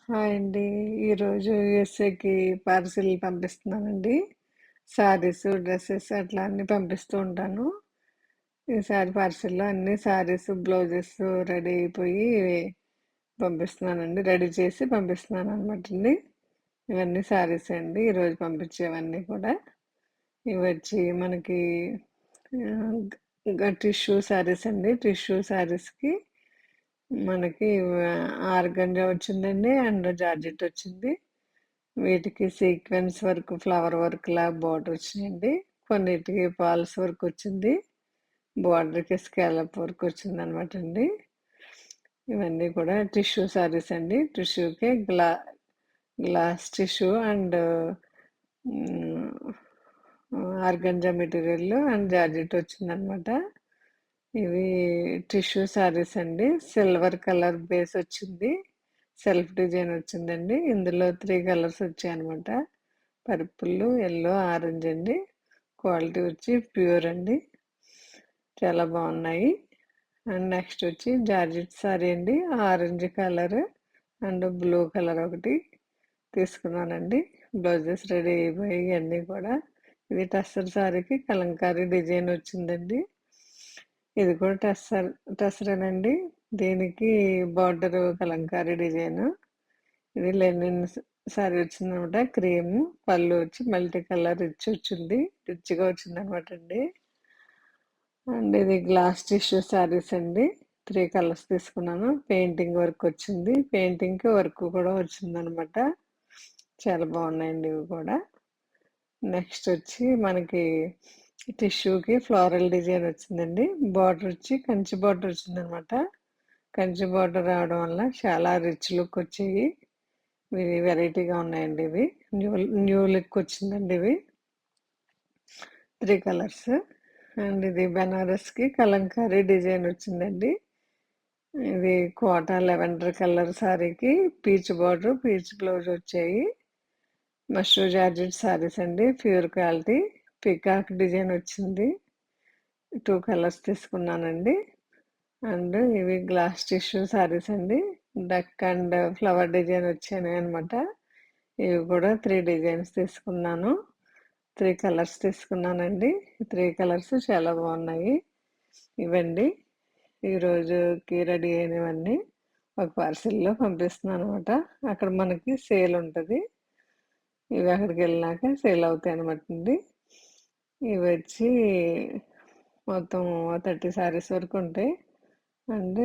Hi అండి. ఈరోజు యూఎస్ఏకి parcel పంపిస్తున్నానండి. Saris, dresses అట్లా అన్నీ పంపిస్తూ ఉంటాను. ఈసారి పార్సిల్‌లో అన్ని శారీసు, బ్లౌజెస్ రెడీ అయిపోయి పంపిస్తున్నానండి. రెడీ చేసి పంపిస్తున్నాననమాటండి. ఇవన్నీ శారీసే అండి. ఈరోజు పంపించేవన్నీ కూడా. ఇవొచ్చి మనకి ఆహ్, టిష్యూ శారీస్ అండి. టిష్యూ శారీస్‌కి మనకి ఆర్గంజా వచ్చిందండి అండ్ జార్జెట్ వచ్చింది. వీటికి సీక్వెన్స్ వర్క్, ఫ్లవర్ వర్క్‌లా బోర్డర్ వచ్చినాయండి. కొన్నిటికి ఫాల్స్ వర్క్ వచ్చింది. బోర్డర్‌కి స్కాలప్ వర్క్ వచ్చిందనమాటండి. ఇవన్నీ కూడా టిష్యూ శారీస్ అండి. టిష్యూకి గ్లాస్ టిష్యూ అండ్ హ్మ్, ఆర్గంజా మెటీరియల్ అండ్ జార్జెట్ వచ్చిందనమాట. ఇవి టిష్యూ శారీస్ అండి. సిల్వర్ కలర్ బేస్ వచ్చింది. సెల్ఫ్ డిజైన్ వచ్చిందండి. ఇందులో 3 కలర్స్ వచ్చాయన్నమాట. పర్పుల్, యెల్లో, ఆరెంజ్ అండి. క్వాలిటీ వచ్చి ప్యూర్ అండి. చాలా బాగున్నాయి. అండ్ నెక్స్ట్ వచ్చి జార్జెట్ శారీ అండి. Orange colour and blue colour ఒకటి తీసుకున్నానండి. బ్లౌజెస్ రెడీ అయిపోయాయి అన్నీ కూడా. ఇది టస్సర్ శారీకి కలంకారీ డిజైన్ వచ్చిందండి. ఇది కూడా టస్సరేనండి. దీనికి బార్డర్ కలంకారీ డిజైన్. ఇది లెనిన్ శారీ వచ్చిందనమాట. క్రీమ్ పళ్ళు వచ్చి మల్టీ కలర్ వచ్చింది. రిచ్‌గా వచ్చిందనమాట అండి. అండ్ ఇది గ్లాస్ టిష్యూ శారీస్ అండి. 3 కలర్స్ తీసుకున్నాను. పెయింటింగ్ వర్క్ వచ్చింది. పెయింటింగ్‌కి వర్క్ కూడా వచ్చిందనమాట. చాలా బాగున్నాయండి ఇవి కూడా. నెక్స్ట్ వచ్చి మనకి టిష్యూకి ఫ్లోరల్ డిజైన్ వచ్చిందండి. బార్డర్ వచ్చి కంచి బార్డర్ వచ్చిందనమాట. కంచి బార్డర్ రావడం వల్ల చాలా రిచ్ లుక్ వచ్చాయి. ఇవి వెరైటీగా ఉన్నాయండి ఇవి. న్యూ న్యూ లుక్ వచ్చిందండి ఇవి. 3 కలర్స్. అండ్ ఇది బెనారస్‌కి కలంకారీ డిజైన్ వచ్చిందండి. ఇది కోటా లెవెండర్ కలర్ శారీకి పీచ్ బార్డర్, పీచ్ బ్లౌజ్ వచ్చాయి. మష్రూ జార్జెట్ శారీస్ అండి. Pure quality. పికాక్ డిజైన్ వచ్చింది. 2 కలర్స్ తీసుకున్నానండి. అండ్ ఇవి గ్లాస్ టిష్యూ శారీస్ అండి. డక్ అండ్ ఫ్లవర్ డిజైన్ వచ్చాయి అనమాట. ఇవి కూడా 3 డిజైన్స్ తీసుకున్నాను. 3 కలర్స్ తీసుకున్నానండి. 3 కలర్స్ చాలా బాగున్నాయి. ఇవండి ఈరోజుకి రెడీ అయినవన్నీ ఒక పార్సిల్‌లో పంపిస్తున్నాననమాట. అక్కడ మనకి సేల్ ఉంటది. ఇవి అక్కడికెళ్ళినాక సేల్ అవుతాయనమాటండి. ఇవొచ్చి మొత్తం 30 శారీస్ వరకు ఉంటాయి. అండ్